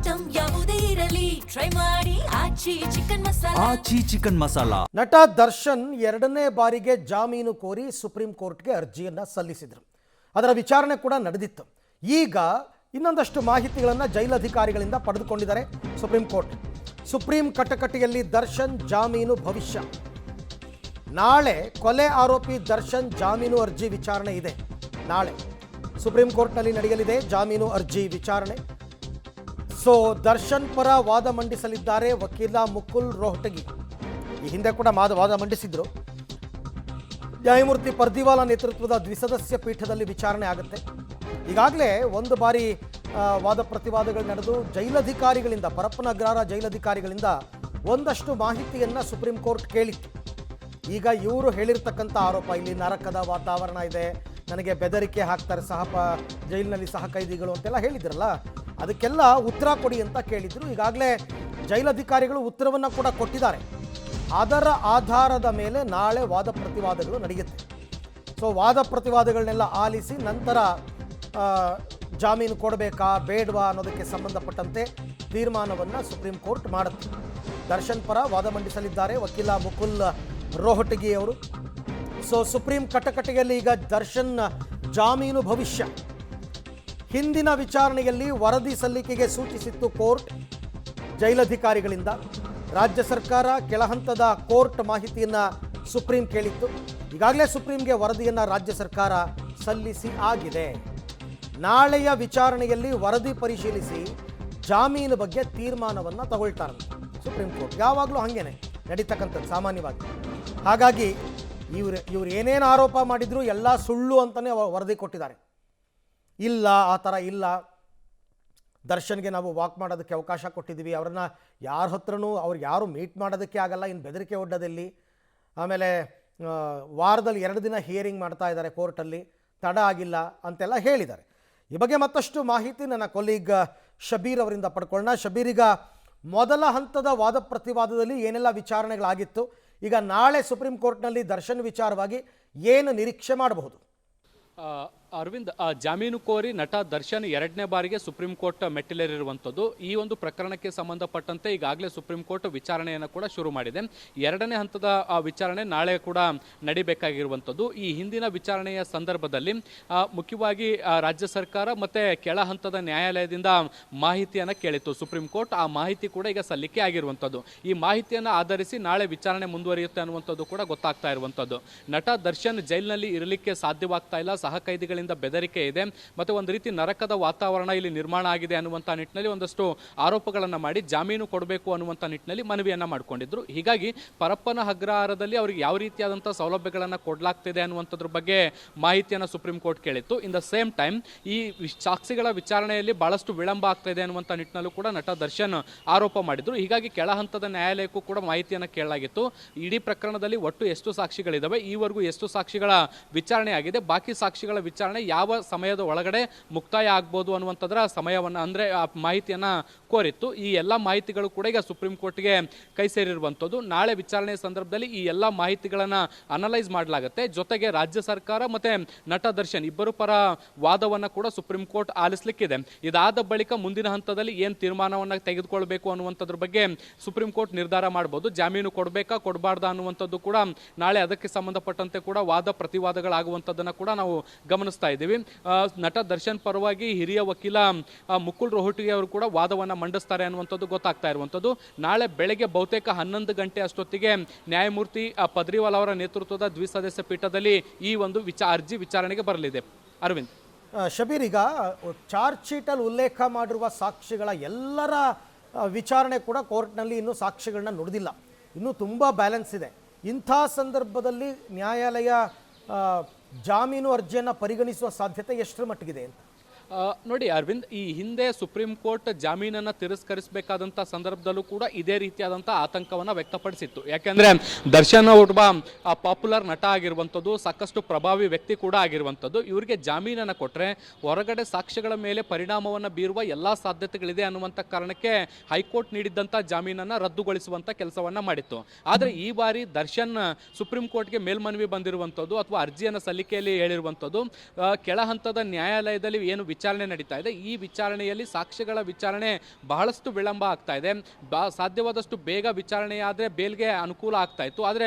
Item ಯಾವುದೇ ಇರಲಿ try ಮಾಡಿ ಆಚಿ ಚಿಕನ್ ಮಸಾಲಾ. ನಟ ದರ್ಶನ್ ಎರಡನೇ ಬಾರಿಗೆ ಜಾಮೀನು ಕೋರಿ ಸುಪ್ರೀಂ ಕೋರ್ಟ್ಗೆ ಅರ್ಜಿಯನ್ನು ಸಲ್ಲಿಸಿದರು. ಅದರ ವಿಚಾರಣೆ ಕೂಡ ನಡೆದಿತ್ತು. ಈಗ ಇನ್ನೊಂದಷ್ಟು ಮಾಹಿತಿಗಳನ್ನು ಜೈಲಧಿಕಾರಿಗಳಿಂದ ಪಡೆದುಕೊಂಡಿದ್ದಾರೆ ಸುಪ್ರೀಂ ಕೋರ್ಟ್. ಸುಪ್ರೀಂ ಕಟಕಟೆಯಲ್ಲಿ ದರ್ಶನ್ ಜಾಮೀನು ಭವಿಷ್ಯ. ನಾಳೆ ಕೊಲೆ ಆರೋಪಿ ದರ್ಶನ್ ಜಾಮೀನು ಅರ್ಜಿ ವಿಚಾರಣೆ ಇದೆ. ನಾಳೆ ಸುಪ್ರೀಂ ಕೋರ್ಟ್ನಲ್ಲಿ ನಡೆಯಲಿದೆ ಜಾಮೀನು ಅರ್ಜಿ ವಿಚಾರಣೆ. ಸೊ ದರ್ಶನ್ ಪರ ವಾದ ಮಂಡಿಸಲಿದ್ದಾರೆ ವಕೀಲ ಮುಕುಲ್ ರೋಹಟಗಿ. ಈ ಹಿಂದೆ ಕೂಡ ವಾದ ಮಂಡಿಸಿದ್ರು. ನ್ಯಾಯಮೂರ್ತಿ ಪರ್ದಿವಾಲಾ ನೇತೃತ್ವದ ದ್ವಿಸದಸ್ಯ ಪೀಠದಲ್ಲಿ ವಿಚಾರಣೆ ಆಗುತ್ತೆ. ಈಗಾಗಲೇ ಒಂದು ಬಾರಿ ವಾದ ಪ್ರತಿವಾದಗಳು ನಡೆದು ಜೈಲಧಿಕಾರಿಗಳಿಂದ, ಪರಪ್ಪನ ಅಗ್ರಹಾರ ಜೈಲಧಿಕಾರಿಗಳಿಂದ ಒಂದಷ್ಟು ಮಾಹಿತಿಯನ್ನು ಸುಪ್ರೀಂ ಕೋರ್ಟ್ ಕೇಳಿತ್ತು. ಈಗ ಇವರು ಹೇಳಿರ್ತಕ್ಕಂಥ ಆರೋಪ, ಇಲ್ಲಿ ನರಕದ ವಾತಾವರಣ ಇದೆ, ನನಗೆ ಬೆದರಿಕೆ ಹಾಕ್ತಾರೆ ಜೈಲಿನಲ್ಲಿ ಸಹ ಕೈದಿಗಳು ಅಂತೆಲ್ಲ ಹೇಳಿದ್ರಲ್ಲ, ಅದಕ್ಕೆಲ್ಲ ಉತ್ತರ ಕೊಡಿ ಅಂತ ಕೇಳಿದ್ರು. ಈಗಾಗಲೇ ಜೈಲಧಿಕಾರಿಗಳು ಉತ್ತರವನ್ನು ಕೂಡ ಕೊಟ್ಟಿದ್ದಾರೆ. ಅದರ ಆಧಾರದ ಮೇಲೆ ನಾಳೆ ವಾದ ಪ್ರತಿವಾದಗಳು ನಡೆಯುತ್ತೆ. ಸೊ ವಾದ ಪ್ರತಿವಾದಗಳನ್ನೆಲ್ಲ ಆಲಿಸಿ ನಂತರ ಜಾಮೀನು ಕೊಡಬೇಕಾ ಬೇಡವಾ ಅನ್ನೋದಕ್ಕೆ ಸಂಬಂಧಪಟ್ಟಂತೆ ತೀರ್ಮಾನವನ್ನು ಸುಪ್ರೀಂ ಕೋರ್ಟ್ ಮಾಡುತ್ತೆ. ದರ್ಶನ್ ಪರ ವಾದ ಮಂಡಿಸಲಿದ್ದಾರೆ ವಕೀಲ ಮುಕುಲ್ ರೋಹಟಗಿ ಅವರು. ಸೊ ಸುಪ್ರೀಂ ಕಟಕಟೆಯಲ್ಲಿ ಈಗ ದರ್ಶನ್ ಜಾಮೀನು ಭವಿಷ್ಯ. ಹಿಂದಿನ ವಿಚಾರಣೆಯಲ್ಲಿ ವರದಿ ಸಲ್ಲಿಕೆಗೆ ಸೂಚಿಸಿತ್ತು ಕೋರ್ಟ್ ಜೈಲಧಿಕಾರಿಗಳಿಂದ. ರಾಜ್ಯ ಸರ್ಕಾರ ಕೆಳಹಂತದ ಕೋರ್ಟ್ ಮಾಹಿತಿಯನ್ನು ಸುಪ್ರೀಂ ಕೇಳಿತ್ತು. ಈಗಾಗಲೇ ಸುಪ್ರೀಂಗೆ ವರದಿಯನ್ನು ರಾಜ್ಯ ಸರ್ಕಾರ ಸಲ್ಲಿಸಿ ಆಗಿದೆ. ನಾಳೆಯ ವಿಚಾರಣೆಯಲ್ಲಿ ವರದಿ ಪರಿಶೀಲಿಸಿ ಜಾಮೀನು ಬಗ್ಗೆ ತೀರ್ಮಾನವನ್ನು ತಗೊಳ್ತಾರೆ ಸುಪ್ರೀಂ ಕೋರ್ಟ್. ಯಾವಾಗಲೂ ಹಾಗೇನೆ ನಡೀತಕ್ಕಂಥದ್ದು ಸಾಮಾನ್ಯವಾಗಿ. ಹಾಗಾಗಿ ಇವ್ರು ಏನೇನು ಆರೋಪ ಮಾಡಿದ್ರು ಎಲ್ಲ ಸುಳ್ಳು ಅಂತಲೇ ವರದಿ ಕೊಟ್ಟಿದ್ದಾರೆ. ಇಲ್ಲ, ಆ ಥರ ಇಲ್ಲ, ದರ್ಶನ್ಗೆ ನಾವು ವಾಕ್ ಮಾಡೋದಕ್ಕೆ ಅವಕಾಶ ಕೊಟ್ಟಿದ್ದೀವಿ, ಅವರನ್ನು ಯಾರ ಹತ್ರನೂ ಅವ್ರಿಗೆ ಯಾರು ಮೀಟ್ ಮಾಡೋದಕ್ಕೆ ಆಗಲ್ಲ, ಇನ್ನು ಬೆದರಿಕೆ ಒಡ್ಡೋದಲ್ಲಿ. ಆಮೇಲೆ ವಾರದಲ್ಲಿ 2 ದಿನ ಹಿಯರಿಂಗ್ ಮಾಡ್ತಾ ಇದ್ದಾರೆ ಕೋರ್ಟಲ್ಲಿ, ತಡ ಆಗಿಲ್ಲ ಅಂತೆಲ್ಲ ಹೇಳಿದ್ದಾರೆ. ಈ ಬಗ್ಗೆ ಮತ್ತಷ್ಟು ಮಾಹಿತಿ ನನ್ನ ಕೊಲೀಗ್ ಶಬೀರ್ ಅವರಿಂದ ಪಡ್ಕೊಳ್ಳೋಣ. ಶಬೀರ್, ಈಗ ಮೊದಲ ಹಂತದ ವಾದ ಪ್ರತಿವಾದದಲ್ಲಿ ಏನೆಲ್ಲ ವಿಚಾರಣೆಗಳಾಗಿತ್ತು, ಈಗ ನಾಳೆ ಸುಪ್ರೀಂ ಕೋರ್ಟ್ನಲ್ಲಿ ದರ್ಶನ್ ವಿಚಾರವಾಗಿ ಏನು ನಿರೀಕ್ಷೆ ಮಾಡಬಹುದು? ಅರವಿಂದ್, ಜಾಮೀನು ಕೋರಿ ನಟ ದರ್ಶನ್ 2ನೇ ಬಾರಿಗೆ ಸುಪ್ರೀಂ ಕೋರ್ಟ್ ಮೆಟ್ಟಿಲೇರಿರುವಂಥದ್ದು. ಈ ಒಂದು ಪ್ರಕರಣಕ್ಕೆ ಸಂಬಂಧಪಟ್ಟಂತೆ ಈಗಾಗಲೇ ಸುಪ್ರೀಂ ಕೋರ್ಟ್ ವಿಚಾರಣೆಯನ್ನು ಕೂಡ ಶುರು ಮಾಡಿದೆ. 2ನೇ ಹಂತದ ವಿಚಾರಣೆ ನಾಳೆ ಕೂಡ ನಡಿಬೇಕಾಗಿರುವಂಥದ್ದು. ಈ ಹಿಂದಿನ ವಿಚಾರಣೆಯ ಸಂದರ್ಭದಲ್ಲಿ ಮುಖ್ಯವಾಗಿ ರಾಜ್ಯ ಸರ್ಕಾರ ಮತ್ತು ಕೆಳ ಹಂತದ ನ್ಯಾಯಾಲಯದಿಂದ ಮಾಹಿತಿಯನ್ನು ಕೇಳಿತ್ತು ಸುಪ್ರೀಂ ಕೋರ್ಟ್. ಆ ಮಾಹಿತಿ ಕೂಡ ಈಗ ಸಲ್ಲಿಕೆ ಆಗಿರುವಂಥದ್ದು. ಈ ಮಾಹಿತಿಯನ್ನು ಆಧರಿಸಿ ನಾಳೆ ವಿಚಾರಣೆ ಮುಂದುವರಿಯುತ್ತೆ ಅನ್ನುವಂಥದ್ದು ಕೂಡ ಗೊತ್ತಾಗ್ತಾ ಇರುವಂಥದ್ದು. ನಟ ದರ್ಶನ್ ಜೈಲಿನಲ್ಲಿ ಇರಲಿಕ್ಕೆ ಸಾಧ್ಯವಾಗ್ತಾ ಇಲ್ಲ, ಸಹ ಕೈದಿಗಳಿಂದ ಬೆದರಿಕೆ ಇದೆ, ಮತ್ತು ಒಂದು ರೀತಿ ನರಕದ ವಾತಾವರಣ ಇಲ್ಲಿ ನಿರ್ಮಾಣ ಆಗಿದೆ ಅನ್ನುವಂಥ ನಿಟ್ಟಿನಲ್ಲಿ ಒಂದಷ್ಟು ಆರೋಪಗಳನ್ನು ಮಾಡಿ ಜಾಮೀನು ಕೊಡಬೇಕು ಅನ್ನುವಂಥ ನಿಟ್ಟಿನಲ್ಲಿ ಮನವಿಯನ್ನು ಮಾಡಿಕೊಂಡಿದ್ರು. ಹೀಗಾಗಿ ಪರಪ್ಪನ ಅಗ್ರಹಾರದಲ್ಲಿ ಅವರಿಗೆ ಯಾವ ರೀತಿಯಾದಂಥ ಸೌಲಭ್ಯಗಳನ್ನು ಕೊಡಲಾಗ್ತಿದೆ ಅನ್ನುವಂಥದ್ರ ಬಗ್ಗೆ ಮಾಹಿತಿಯನ್ನು ಸುಪ್ರೀಂ ಕೋರ್ಟ್ ಕೇಳಿತ್ತು. ಇನ್ ದ ಸೇಮ್ ಟೈಮ್ ಈ ಸಾಕ್ಷಿಗಳ ವಿಚಾರಣೆಯಲ್ಲಿ ಬಹಳಷ್ಟು ವಿಳಂಬ ಆಗ್ತಾ ಇದೆ ಅನ್ನುವಂಥ ನಿಟ್ಟಿನಲ್ಲೂ ಕೂಡ ನಟ ದರ್ಶನ್ ಆರೋಪ ಮಾಡಿದ್ರು. ಹೀಗಾಗಿ ಕೆಳ ಹಂತದ ನ್ಯಾಯಾಲಯಕ್ಕೂ ಕೂಡ ಮಾಹಿತಿಯನ್ನು ಕೇಳಲಾಗಿತ್ತು. ಇಡೀ ಪ್ರಕರಣದಲ್ಲಿ ಒಟ್ಟು ಎಷ್ಟು ಸಾಕ್ಷಿಗಳಿದ್ದಾವೆ, ಈವರೆಗೂ ಎಷ್ಟು ಸಾಕ್ಷಿಗಳ ವಿಚಾರಣೆ ಆಗಿದೆ, ಬಾಕಿ ಸಾಕ್ಷಿಗಳ ವಿಚಾರಣೆ ಯಾವ ಸಮಯದ ಒಳಗಡೆ ಮುಕ್ತಾಯ ಆಗ್ಬೋದು ಅನ್ನುವಂಥದ್ರ ಸಮಯವನ್ನು, ಅಂದರೆ ಆ ಮಾಹಿತಿಯನ್ನು ಕೋರಿತ್ತು. ಈ ಎಲ್ಲ ಮಾಹಿತಿಗಳು ಕೂಡ ಈಗ ಸುಪ್ರೀಂ ಕೋರ್ಟ್ಗೆ ಕೈ ಸೇರಿರುವಂಥದ್ದು. ನಾಳೆ ವಿಚಾರಣೆಯ ಸಂದರ್ಭದಲ್ಲಿ ಈ ಎಲ್ಲ ಮಾಹಿತಿಗಳನ್ನು ಅನಲೈಸ್ ಮಾಡಲಾಗುತ್ತೆ. ಜೊತೆಗೆ ರಾಜ್ಯ ಸರ್ಕಾರ ಮತ್ತು ನಟ ದರ್ಶನ್ ಇಬ್ಬರು ಪರ ವಾದವನ್ನು ಕೂಡ ಸುಪ್ರೀಂ ಕೋರ್ಟ್ ಆಲಿಸಲಿಕ್ಕಿದೆ. ಇದಾದ ಬಳಿಕ ಮುಂದಿನ ಹಂತದಲ್ಲಿ ಏನು ತೀರ್ಮಾನವನ್ನು ತೆಗೆದುಕೊಳ್ಬೇಕು ಅನ್ನುವಂಥದ್ರ ಬಗ್ಗೆ ಸುಪ್ರೀಂ ಕೋರ್ಟ್ ನಿರ್ಧಾರ ಮಾಡ್ಬೋದು. ಜಾಮೀನು ಕೊಡಬೇಕಾ ಕೊಡಬಾರ್ದಾ ಅನ್ನುವಂಥದ್ದು ಕೂಡ ನಾಳೆ ಅದಕ್ಕೆ ಸಂಬಂಧಪಟ್ಟಂತೆ ಕೂಡ ವಾದ ಪ್ರತಿವಾದಗಳಾಗುವಂಥದ್ದನ್ನು ಕೂಡ ನಾವು ಗಮನಿಸ್ತಾ ಇದ್ದೀವಿ. ನಟ ದರ್ಶನ್ ಪರವಾಗಿ ಹಿರಿಯ ವಕೀಲ ಮುಕುಲ್ ರೋಹಟಗಿ ಅವರು ಕೂಡ ವಾದವನ್ನು ಮಂಡಿಸ್ತಾರೆ ಅನ್ನುವಂಥದ್ದು ಗೊತ್ತಾಗ್ತಾ ಇರುವಂಥದ್ದು. ನಾಳೆ ಬೆಳಗ್ಗೆ ಬಹುತೇಕ 11 ಗಂಟೆ ಅಷ್ಟೊತ್ತಿಗೆ ನ್ಯಾಯಮೂರ್ತಿ ಪದ್ರಿವಾಲಾ ಅವರ ನೇತೃತ್ವದ ದ್ವಿಸದಸ್ಯ ಪೀಠದಲ್ಲಿ ಈ ಒಂದು ಅರ್ಜಿ ವಿಚಾರಣೆಗೆ ಬರಲಿದೆ. ಅರವಿಂದ್. ಶಬೀರ್, ಈಗ ಚಾರ್ಜ್ ಶೀಟಲ್ಲಿ ಉಲ್ಲೇಖ ಮಾಡಿರುವ ಸಾಕ್ಷಿಗಳ ಎಲ್ಲರ ವಿಚಾರಣೆ ಕೂಡ ಕೋರ್ಟ್ನಲ್ಲಿ ಇನ್ನೂ ಸಾಕ್ಷಿಗಳನ್ನ ನುಡಿದಿಲ್ಲ, ಇನ್ನೂ ತುಂಬ ಬ್ಯಾಲೆನ್ಸ್ ಇದೆ. ಇಂಥ ಸಂದರ್ಭದಲ್ಲಿ ನ್ಯಾಯಾಲಯ ಜಾಮೀನು ಅರ್ಜಿಯನ್ನು ಪರಿಗಣಿಸುವ ಸಾಧ್ಯತೆ ಎಷ್ಟರ ಮಟ್ಟಿಗಿದೆ ಅಂತ? ನೋಡಿ ಅರವಿಂದ್, ಈ ಹಿಂದೆ ಸುಪ್ರೀಂ ಕೋರ್ಟ್ ಜಾಮೀನನ್ನು ತಿರಸ್ಕರಿಸಬೇಕಾದಂಥ ಸಂದರ್ಭದಲ್ಲೂ ಕೂಡ ಇದೇ ರೀತಿಯಾದಂಥ ಆತಂಕವನ್ನು ವ್ಯಕ್ತಪಡಿಸಿತ್ತು. ಯಾಕೆಂದರೆ ದರ್ಶನ್ ಒಬ್ಬ ಪಾಪ್ಯುಲರ್ ನಟ ಆಗಿರುವಂಥದ್ದು, ಸಾಕಷ್ಟು ಪ್ರಭಾವಿ ವ್ಯಕ್ತಿ ಕೂಡ ಆಗಿರುವಂಥದ್ದು. ಇವರಿಗೆ ಜಾಮೀನನ್ನು ಕೊಟ್ಟರೆ ಹೊರಗಡೆ ಸಾಕ್ಷ್ಯಗಳ ಮೇಲೆ ಪರಿಣಾಮವನ್ನು ಬೀರುವ ಎಲ್ಲ ಸಾಧ್ಯತೆಗಳಿದೆ ಅನ್ನುವಂಥ ಕಾರಣಕ್ಕೆ ಹೈಕೋರ್ಟ್ ನೀಡಿದ್ದಂಥ ಜಾಮೀನನ್ನು ರದ್ದುಗೊಳಿಸುವಂಥ ಕೆಲಸವನ್ನು ಮಾಡಿತ್ತು. ಆದರೆ ಈ ಬಾರಿ ದರ್ಶನ್ ಸುಪ್ರೀಂ ಕೋರ್ಟ್ಗೆ ಮೇಲ್ಮನವಿ ಬಂದಿರುವಂಥದ್ದು ಅಥವಾ ಅರ್ಜಿಯನ್ನು ಸಲ್ಲಿಕೆಯಲ್ಲಿ ಹೇಳಿರುವಂಥದ್ದು ಕೆಳ ಹಂತದ ನ್ಯಾಯಾಲಯದಲ್ಲಿ ಏನು ವಿಚಾರಣೆ ನಡೀತಾ ಇದೆ. ಈ ವಿಚಾರಣೆಯಲ್ಲಿ ಸಾಕ್ಷ್ಯಗಳ ವಿಚಾರಣೆ ಬಹಳಷ್ಟು ವಿಳಂಬ ಆಗ್ತಾ ಇದೆ. ಸಾಧ್ಯವಾದಷ್ಟು ಬೇಗ ವಿಚಾರಣೆಯಾದರೆ ಬೇಲ್ಗೆ ಅನುಕೂಲ ಆಗ್ತಾ ಇತ್ತು. ಆದರೆ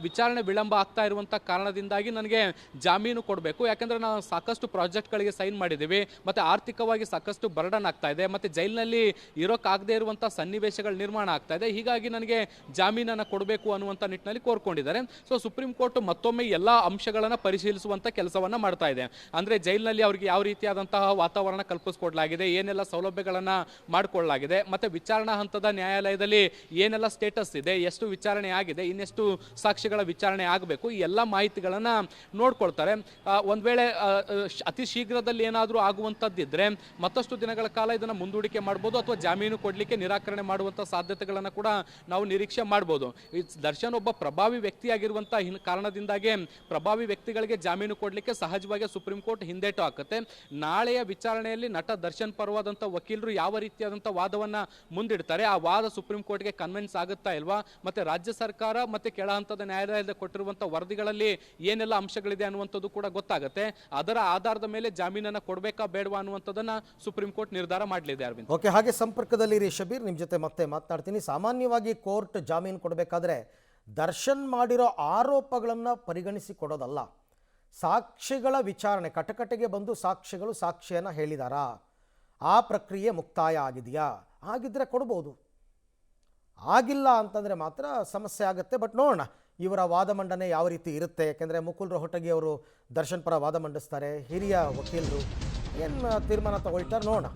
ವಿಚಾರಣೆ ವಿಳಂಬ ಆಗ್ತಾ ಇರುವಂಥ ಕಾರಣದಿಂದಾಗಿ ನನಗೆ ಜಾಮೀನು ಕೊಡಬೇಕು. ಯಾಕಂದರೆ ನಾವು ಸಾಕಷ್ಟು ಪ್ರಾಜೆಕ್ಟ್ಗಳಿಗೆ ಸೈನ್ ಮಾಡಿದ್ದೀವಿ, ಮತ್ತು ಆರ್ಥಿಕವಾಗಿ ಸಾಕಷ್ಟು ಬರ್ಡನ್ ಆಗ್ತಾ ಇದೆ, ಮತ್ತು ಜೈಲಿನಲ್ಲಿ ಇರೋಕ್ಕಾಗದೇ ಇರುವಂಥ ಸನ್ನಿವೇಶಗಳು ನಿರ್ಮಾಣ ಆಗ್ತಾ ಇದೆ. ಹೀಗಾಗಿ ನನಗೆ ಜಾಮೀನನ್ನು ಕೊಡಬೇಕು ಅನ್ನುವಂಥ ನಿಟ್ಟಿನಲ್ಲಿ ಕೋರ್ಕೊಂಡಿದ್ದಾರೆ. ಸೊ ಸುಪ್ರೀಂ ಕೋರ್ಟ್ ಮತ್ತೊಮ್ಮೆ ಎಲ್ಲ ಅಂಶಗಳನ್ನು ಪರಿಶೀಲಿಸುವಂಥ ಕೆಲಸವನ್ನು ಮಾಡ್ತಾ ಇದೆ. ಅಂದರೆ ಜೈಲಿನಲ್ಲಿ ಅವರಿಗೆ ಯಾವ ರೀತಿಯಾದಂತಹ ವಾತಾವರಣ ಕಲ್ಪಿಸ್ಕೊಡ್ಲಾಗಿದೆ, ಏನೆಲ್ಲ ಸೌಲಭ್ಯಗಳನ್ನು ಮಾಡಿಕೊಳ್ಳಲಾಗಿದೆ, ಮತ್ತು ವಿಚಾರಣಾ ಹಂತದ ನ್ಯಾಯಾಲಯದಲ್ಲಿ ಏನೆಲ್ಲ ಸ್ಟೇಟಸ್ ಇದೆ, ಎಷ್ಟು ವಿಚಾರಣೆ ಆಗಿದೆ, ಇನ್ನೆಷ್ಟು ಸಾಕ್ಷಿಗಳ ವಿಚಾರಣೆ ಆಗಬೇಕು, ಈ ಎಲ್ಲ ಮಾಹಿತಿಗಳನ್ನು ನೋಡ್ಕೊಳ್ತಾರೆ. ಒಂದು ವೇಳೆ ಅತಿ ಶೀಘ್ರದಲ್ಲಿ ಏನಾದರೂ ಆಗುವಂಥದ್ದಿದ್ರೆ ಮತ್ತಷ್ಟು ದಿನಗಳ ಕಾಲ ಇದನ್ನು ಮುಂದೂಡಿಕೆ ಮಾಡ್ಬೋದು, ಅಥವಾ ಜಾಮೀನು ಕೊಡಲಿಕ್ಕೆ ನಿರಾಕರಣೆ ಮಾಡುವಂಥ ಸಾಧ್ಯತೆಗಳನ್ನು ಕೂಡ ನಾವು ನಿರೀಕ್ಷೆ ಮಾಡ್ಬೋದು. ದರ್ಶನ್ ಒಬ್ಬ ಪ್ರಭಾವಿ ವ್ಯಕ್ತಿಯಾಗಿರುವಂಥ ಕಾರಣದಿಂದಾಗಿ ಪ್ರಭಾವಿ ವ್ಯಕ್ತಿಗಳಿಗೆ ಜಾಮೀನು ಕೊಡಲಿಕ್ಕೆ ಸಹಜವಾಗಿ ಸುಪ್ರೀಂ ಕೋರ್ಟ್ ಹಿಂದೇಟು ಹಾಕುತ್ತೆ. ನಾಳೆಯ ವಿಚಾರಣೆಯಲ್ಲಿ ನಟ ದರ್ಶನ್ ಪರವಾದಂಥ ವಕೀಲರು ಯಾವ ರೀತಿಯಾದಂಥ ವಾದವನ್ನು ಮುಂದಿಡ್ತಾರೆ, ಆ ವಾದ ಸುಪ್ರೀಂ ಕೋರ್ಟ್ಗೆ ಕನ್ವಿನ್ಸ್ ಆಗುತ್ತಾ ಇಲ್ವಾ, ಮತ್ತು ರಾಜ್ಯ ಸರ್ಕಾರ ಮತ್ತು ಕೆಳ ಹಂತದ ನ್ಯಾಯಾಲಯದ ಕೊಟ್ಟಿರುವಂಥ ವರದಿಗಳಲ್ಲಿ ಏನೆಲ್ಲ ಅಂಶಗಳಿದೆ ಅನ್ನುವಂಥದ್ದು ಕೂಡ ಗೊತ್ತಾಗುತ್ತೆ. ಅದರ ಆಧಾರದ ಮೇಲೆ ಜಾಮೀನನ್ನು ಕೊಡಬೇಕಾ ಬೇಡವಾ ಅನ್ನುವಂಥದ್ದನ್ನು ಸುಪ್ರೀಂ ಕೋರ್ಟ್ ನಿರ್ಧಾರ ಮಾಡಲಿದೆ. ಅರವಿಂದ್, ಓಕೆ, ಹಾಗೆ ಸಂಪರ್ಕದಲ್ಲಿ ಶಬೀರ್, ನಿಮ್ಮ ಜೊತೆ ಮತ್ತೆ ಮಾತನಾಡ್ತೀನಿ. ಸಾಮಾನ್ಯವಾಗಿ ಕೋರ್ಟ್ ಜಾಮೀನು ಕೊಡಬೇಕಾದ್ರೆ ದರ್ಶನ್ ಮಾಡಿರೋ ಆರೋಪಗಳನ್ನು ಪರಿಗಣಿಸಿ ಕೊಡೋದಲ್ಲ, ಸಾಕ್ಷಿಗಳ ವಿಚಾರಣೆ, ಕಟಕಟೆಗೆ ಬಂದು ಸಾಕ್ಷಿಗಳು ಸಾಕ್ಷಿಯನ್ನು ಹೇಳಿದಾರಾ, ಆ ಪ್ರಕ್ರಿಯೆ ಮುಕ್ತಾಯ ಆಗಿದೆಯಾ, ಆಗಿದ್ದರೆ ಕೊಡ್ಬೋದು, ಆಗಿಲ್ಲ ಅಂತಂದರೆ ಮಾತ್ರ ಸಮಸ್ಯೆ ಆಗುತ್ತೆ. ಬಟ್ ನೋಡೋಣ ಇವರ ವಾದ ಮಂಡನೆ ಯಾವ ರೀತಿ ಇರುತ್ತೆ. ಯಾಕೆಂದರೆ ಮುಕುಲ್ ರೋಹಟಗಿ ಅವರು ದರ್ಶನ್ ಪರ ವಾದ ಮಂಡಿಸ್ತಾರೆ, ಹಿರಿಯ ವಕೀಲರು ಏನು ತೀರ್ಮಾನ ತಗೊಳ್ತಾರೆ ನೋಡೋಣ.